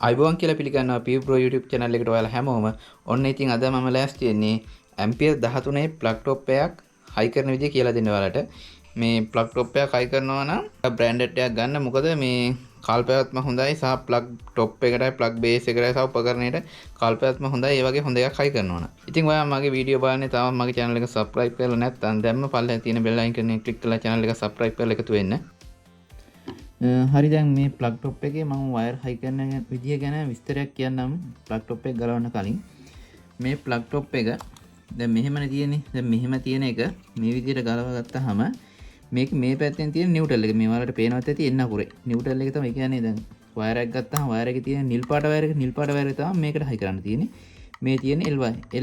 අයිබෝන් කියලා පිළිගන්නවා පියුප්‍රෝ YouTube channel එකට ඔයාලා හැමෝම. ඔන්න ඉතින් අද මම ලෑස්ති වෙන්නේ ඇම්පියර් 13 ප්ලග් ටොප් එකක් හයි කරන විදිය කියලා දෙන්න ඔයාලට. මේ ප්ලග් ටොප් එකක් හයි කරනවා නම් බ්‍රෑන්ඩඩ් එකක් ගන්න. මොකද මේ කාල් පැවැත්ම හොඳයි සහ ප්ලග් ටොප් එකටයි ප්ලග් බේස් එකටයි සහ උපකරණයට කාල් පැවැත්ම හොඳයි. ඒ වගේ හොඳ එකක් හයි කරනවා නම්. ඉතින් ඔයා මගේ වීඩියෝ බලන්නේ තාම මගේ channel එක subscribe කරලා නැත්නම් දැම්ම පල්ලෙහා තියෙන bell icon එක click කරලා channel එක subscribe කරලා එකතු වෙන්න. හරි දැන් මේ ප්ලග් ටොප් එකේ මම වයර් හයි කරන විදිය ගැන විස්තරයක් කියන්නම්. ප්ලග් ටොප් එක ගලවන්න කලින් මේ ප්ලග් ටොප් එක දැන් මෙහෙමනේ තියෙන්නේ. දැන් මෙහෙම තියෙන එක මේ විදියට ගලව ගත්තාම මේක මේ පැත්තෙන් තියෙන නිව්ට්‍රල් එක මේ වලට පේනවත් ඇති එන්න අකුරේ නිව්ට්‍රල් එක තමයි කියන්නේ. දැන් වයර් එකක් ගත්තාම වයර් එකේ තියෙන නිල් පාට වයර් එක තමයි මේකට හයි කරන්න තියෙන්නේ. මේ තියෙන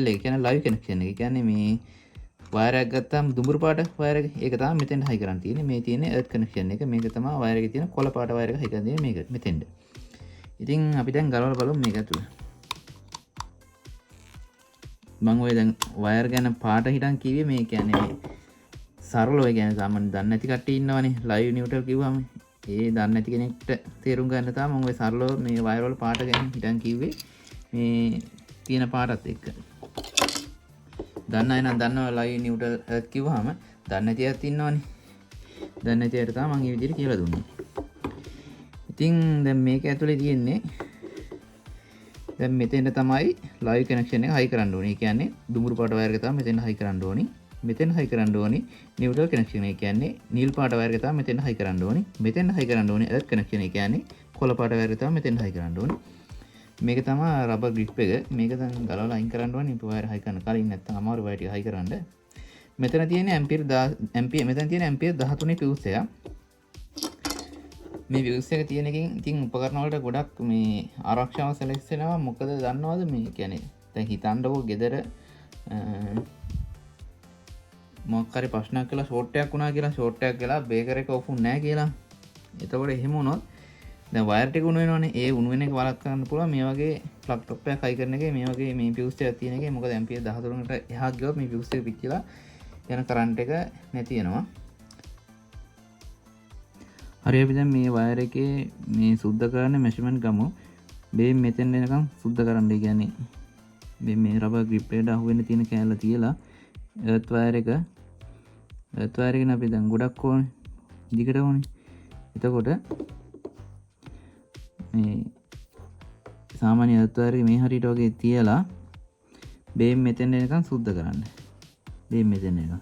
L එක කියන්නේ ලයිව් කනෙක්ෂන් එක. කියන්නේ මේ වයර් එකක් ගත්තාම දුඹුරු පාට වයර් එක ඒක තමයි මෙතෙන්ට හයි කරන්න තියෙන්නේ. මේ තියෙන එර්ත් කනෙක්ෂන් එක මේක තමයි වයර් එකේ තියෙන කොළ පාට වයර් එක හයි කරන්න තියෙන්නේ මේක මෙතෙන්ට. ඉතින් අපි දැන් ගලවලා බලමු මේක ඇතුළ. මම ඔය දැන් වයර් ගැන පාට හිටන් කිව්වේ මේ කියන්නේ මේ සරලව කියන්නේ සාමාන්‍ය දන්නේ නැති කට්ටිය ඉන්නවනේ ලයිව් නිව්ට්‍රල් කිව්වම ඒ දන්නේ නැති කෙනෙක්ට තේරුම් ගන්න තමයි මම ඔය සරලව මේ වයර් වල පාට ගැන හිටන් කිව්වේ මේ තියෙන පාටත් එක්ක. දන්න අය නම් දන්නවා ලයිව් නිව්ට්‍රල් කිව්වහම දන්නේ නැති අයත් ඉන්නවනේ. දන්නේ නැති අයට තමයි මම මේ විදිහට කියලා දුන්නේ. ඉතින් දැන් මේක ඇතුලේ තියෙන්නේ දැන් මෙතෙන්ට තමයි ලයිව් කනෙක්ෂන් එක හයි කරන්න ඕනේ. ඒ කියන්නේ දුඹුරු පාට වයර් එක තමයි මෙතෙන් හයි කරන්න ඕනේ. මෙතෙන් හයි කරන්න ඕනේ නිව්ට්‍රල් කනෙක්ෂන්. ඒ කියන්නේ නිල් පාට වයර් එක තමයි මෙතෙන් හයි කරන්න ඕනේ. මෙතෙන් හයි කරන්න ඕනේ එර්ත් කනෙක්ෂන්. ඒ කියන්නේ කොළ පාට වයර් එක තමයි මෙතෙන් හයි කරන්න ඕනේ. මේක තමයි රබර් ග්‍රිප් එක. මේක දැන් ගලවලා අයින් කරන්න ඕනේ. වයර් හයි කරන්න කලින් නැත්නම් අමාරු වයර් ටික හයි කරන්න. මෙතන තියෙන ඇම්පියර් මෙතන තියෙන ඇම්පියර් 13 ෆියුස් එක. මේ ෆියුස් එක තියෙන එකෙන් ඉතින් උපකරණ වලට ගොඩක් මේ ආරක්ෂාව සැලසෙනවා. මොකද දන්නවද මේ කියන්නේ දැන් හිතන්නකෝ ගෙදර මොකක් හරි ප්‍රශ්නයක් කියලා ෂෝට් එකක් වුණා කියලා ෂෝට් එකක් කියලා බේකර් එක ඕෆ් වුනේ නැහැ කියලා. එතකොට එහෙම වුණොත් දැන් වයර් ටික උණු වෙනවනේ. ඒ උණු වෙන එක වළක්ව ගන්න පුළුවන් මේ වගේ ප්ලග් ටොප් එකක් හයි කරන එකේ මේ වගේ මේ ෆියුස් එකක් තියෙන එකේ. මොකද ඇම්පියර් 13කට එහා ගියොත් මේ ෆියුස් එක පිච්චිලා යන කරන්ට් එක නැති වෙනවා. හරි අපි දැන් මේ වයර් එකේ මේ සුද්ධ කරන්න මෙෂර්මන්ට් ගමු. මේ මෙතෙන් එනකම් සුද්ධ කරන්න. ඒ කියන්නේ මේ රබර් ග්‍රිප් එකට අහු වෙන්න තියෙන කෑල්ල තියලා එර්ත් වයර් එකෙන් අපි දැන් ගොඩක් ඕනේ. දිගට ඕනේ. එතකොට මේ සාමාන්‍ය එර්ත් වයර් එක මේ හරියට වගේ තියලා බේම් මෙතෙන් එනකම් සුද්ධ කරන්න. බේම් මෙතෙන් එනකම්.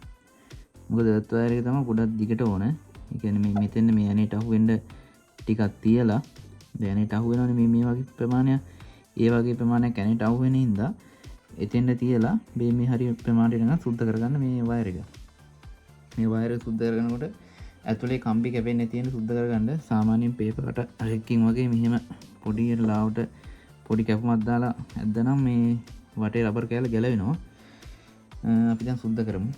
මොකද එර්ත් වයර් එක තමයි ගොඩක් දිගට ඕනේ. ඒ කියන්නේ මේ මෙතෙන් මේ ඇනේට අහු වෙන්න ටිකක් තියලා දැන් ඇනේට අහු වෙනවනේ මේ වගේ ප්‍රමාණයක්. ඒ වගේ ප්‍රමාණයක් ඇනේට අහු වෙන හින්දා එතෙන්ට තියලා බේම් මේ හරිය ප්‍රමාණයට එනකම් සුද්ධ කරගන්න මේ වයර් එක. මේ වයර් එක සුද්ධ කරනකොට ඇතුලේ කම්බි කැපෙන්නේ නැති වෙන සුද්ධ කරගන්න. සාමාන්‍යයෙන් පේපර් කටර් එකකින් වගේ මෙහෙම පොඩි ලාවට පොඩි කැපුමක් දාලා ඇද්දනම් මේ වටේ රබර් කෑල්ල ගැලවෙනවා. අපි දැන් සුද්ධ කරමු.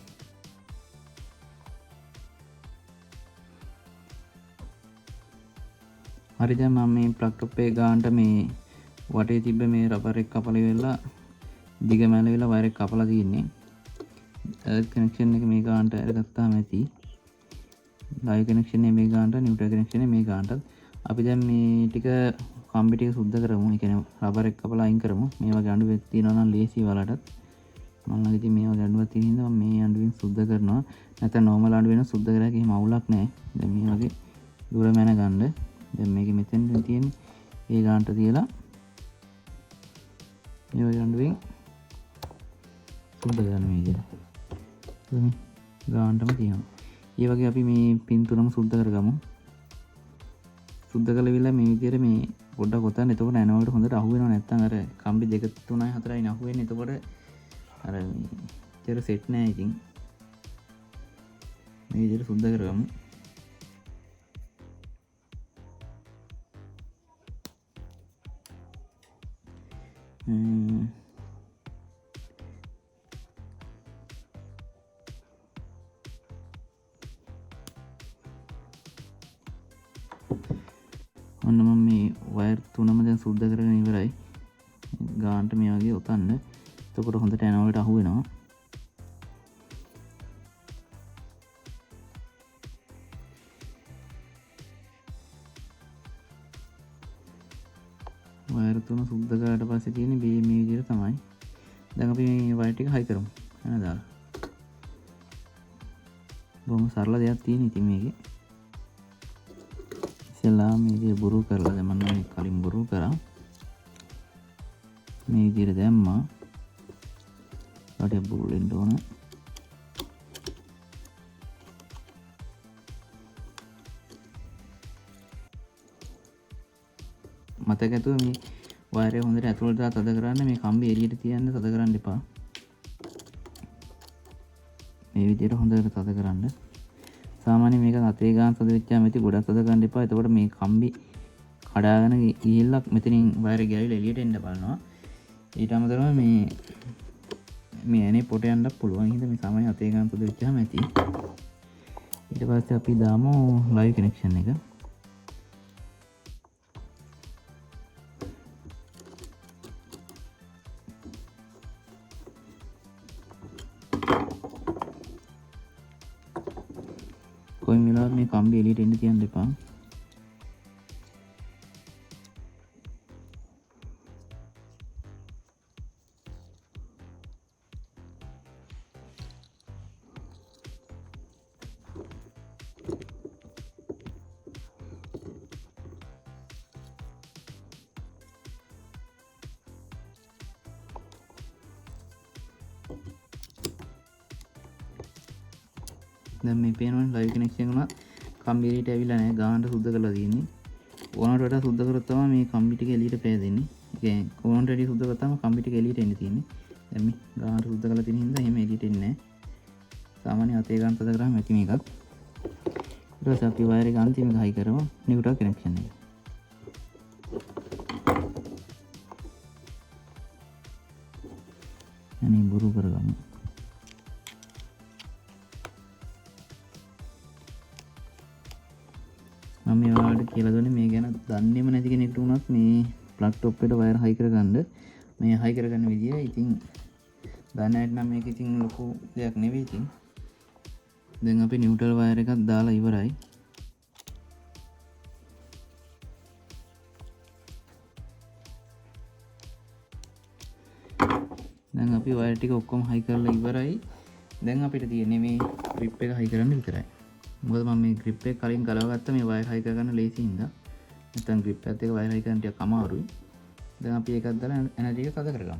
හරි දැන් මම මේ ප්ලග් ටොප් එක ගන්නට මේ වටේ තිබ්බ මේ රබර් එක කපලා ඉවරලා දිග මැල වෙලා වයර් එක කපලා තියෙන්නේ. එර්ත් කනෙක්ෂන් එක මේ ගන්නට අරගත්තාම ඇති. ලයිව් කනෙක්ෂන් එක මේ ගන්නට නිව්ට්‍රල් කනෙක්ෂන් එක මේ ගන්නට අපි දැන් මේ ටික කම්බි ටික සුද්ධ කරමු. ඒ කියන්නේ රබර් එක කපලා අයින් කරමු. මේ වගේ අඬුවක් තියෙනවා නම් ලේසි වලටත් මම ළඟ ඉතින් මේ වගේ අඬුවක් තියෙන හින්දා මම මේ අඬුවෙන් සුද්ධ කරනවා. නැත්නම් නෝමල් අඬුවෙන් සුද්ධ කරා කිසිම අවුලක් නැහැ. දැන් මේ වගේ දුර මැන ගන්න. දැන් මේක මෙතෙන් තියෙන්නේ ඒ ගන්නට තියලා මේ වගේ අඬුවෙන් සුද්ධ කරන මේ විදිහට. මේ ගන්නටම තියෙනවා. ඒ වගේ අපි මේ පින් තුනම සුද්ධ කරගමු. සුද්ධ කළවිලා මේ විදිහට මේ පොඩ්ඩක් ඔතන එතකොට ඇනවලට හොඳට අහු වෙනව. නැත්නම් අර කම්බි 2 3 4 අහු වෙන්නේ. එතකොට අර ඉතර සෙට් නෑ. ඉතින් මේ විදිහට සුද්ධ කරගමු. ඔන්න මම මේ වයර් තුනම දැන් සුද්ධ කරගෙන ඉවරයි. ගානට මේ වගේ ඔතන්න. එතකොට හොඳට ඇනවලට අහු වෙනවා. වයර් තුන සුද්ධ කරාට පස්සේ තියෙන්නේ මේ විදිහට තමයි. දැන් අපි මේ වයර් ටික හයි කරමු. එන දාලා. බොහොම සරල දෙයක් තියෙන ඉතින් මේකේ. ඉස්සෙල්ලා මේක බුරු කරලා දැන් මම මේ කලින් බුරු කරා. මේ විදිහට දැම්මා. ඊට බුරු වෙන්න ඕන. මතක ඇතුව මේ වයරේ හොඳට ඇතුළට තද කරන්න මේ කම්බි එළියට තියන්න තද කරන්න එපා. මේ විදිහට හොඳට තද කරන්න. සාමාන්‍යයෙන් මේක අතේ ගාන තද වෙච්චාම ඇති ගොඩක් තද කරන්න එපා. එතකොට මේ කම්බි කඩාගෙන ගිහිල්ලා මෙතනින් වයරේ ගෑවිලා එළියට එන්න බලනවා. ඊට අමතරව මේ ඇනේ පොට යන්නත් පුළුවන්. හින්දා මේ සාමාන්‍ය අතේ ගාන තද වෙච්චාම ඇති. ඊට පස්සේ අපි දාමු ලයිව් කනෙක්ෂන් එක. කොයින් වෙලාවත් මේ කම්බි එළියට එන්න තියන්න එපා. දැන් මේ පේනවනේ ලයිව් කනෙක්ෂන් උනා කම්බි එළියට ඇවිල්ලා නැහැ ගානට සුද්ධ කරලා තියෙන්නේ. ඕනට වඩා සුද්ධ කරොත් තමයි මේ කම්බි ටික එළියට පෑදෙන්නේ. ඒ කියන්නේ ඕනට වැඩි සුද්ධ කරාම කම්බි ටික එළියට එන්න තියෙන්නේ. දැන් මේ ගානට සුද්ධ කරලා තියෙන හින්දා එහෙම එළියට එන්නේ නැහැ. සාමාන්‍ය අතේ ගාන තද කරාම ඇති මේකත්. ඊට පස්සේ අපි වයර් එක අන්තිම එක හයි කරමු නියුට්‍රල් කනෙක්ෂන් එක. අනේ බුරු කරගමු. මම මේ ඔයාලට කියලා දුන්නේ මේ ගැන දන්නේම නැති කෙනෙකුට උනත් මේ ප්ලග් টොප් එකට වයර් හයි කරගන්න මේ හයි කරගන්න විදිය. ඉතින් දන්නේ නැත්නම් මේක ඉතින් ලොකු දෙයක් නෙවෙයි. ඉතින් දැන් අපි නියුට්‍රල් වයර් එකක් දාලා ඉවරයි. දැන් අපි වයර් ටික ඔක්කොම හයි කරලා ඉවරයි. දැන් අපිට තියෙන්නේ මේ ග්‍රිප් එක හයි කරන්න විතරයි. මොකද මම මේ ග්‍රිප් එක කලින් ගලවගත්තා මේ වයර් හයි කරගන්න ලේසි හින්දා. නැත්නම් ග්‍රිප් එකත් එක්ක වයර් හයි කරන්න ටිකක් අමාරුයි. දැන් අපි ඒකත් දාලා එනර්ජි එක තද කරගමු.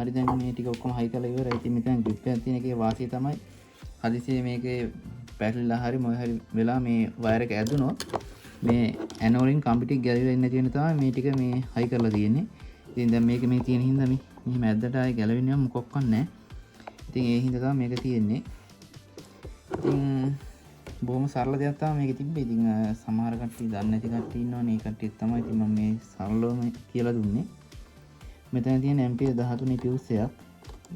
හරි දැන් මේ ටික ඔක්කොම හයි කරලා ඉවරයි. ඉතින් මෙතන ග්‍රිප් එකක් තියෙන එකේ වාසිය තමයි හදිසියේ මේකේ පැටලිලා හරි මොය හරි වෙලා මේ වයර් එක ඇදුනොත් මේ ඇනෝලින් කම්බි ටික ගැලවිලා ඉන්න තියෙන තමයි මේ ටික මේ හයි කරලා තියෙන්නේ. ඉතින් දැන් මේක මේ තියෙන හින්දා මේ මෙහෙම ඇද්දට ආයේ ගැලවෙන්නේ මොකක්වත් නැහැ. ඉතින් ඒ හින්දා තමයි මේක තියෙන්නේ. ඉතින් බොහොම සරල දෙයක් තමයි මේකේ තිබ්බේ. ඉතින් සමහර කට්ටිය දන්නේ නැති කට්ටිය ඉන්නවනේ. ඒ කට්ටිය තමයි ඉතින් මම මේ සරලවම කියලා දුන්නේ. මෙතන තියෙන ඇම්පියර් 13 ෆියුස් එකක්.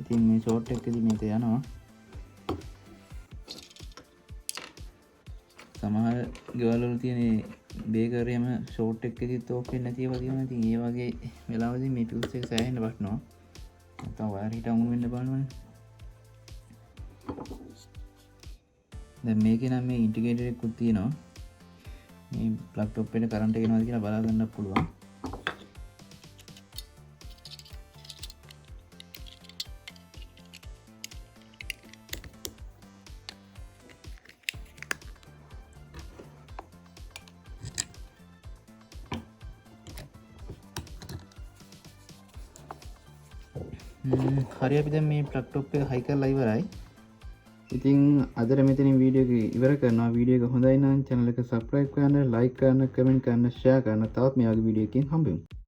ඉතින් මේ ෂෝට් එකකදී මේක යනවා. සමහර ගෙවල් වල තියෙන බේකරියම ෂෝට් එකකදීත් ඕක වෙන්නේ නැති ඒවා තියෙනවා. ඉතින් ඒ වගේ වෙලාවදී මේ ෆියුස් එක සෑහෙන්න වටනවා. නැත්නම් වයර් හිට අමුණු වෙන්න බලනවනේ. දැන් මේකේ නම් මේ ඉන්ටිග්‍රේටර් එකකුත් තියෙනවා. මේ ප්ලග් টොප් එකට කරන්ට් එක එනවාද කියලා බලා ගන්නත් පුළුවන්. හරි අපි දැන් මේ ප්ලග් টොප් එක හයි කරලා ඉවරයි. ඉතින් අදට මෙතනින් වීඩියෝ එක ඉවර කරනවා. වීඩියෝ එක හොඳයි නම් channel එක subscribe කරන්න, like කරන්න, comment කරන්න, share කරන්න. තවත් මේ වගේ වීඩියෝ එකකින් හම්බෙමු.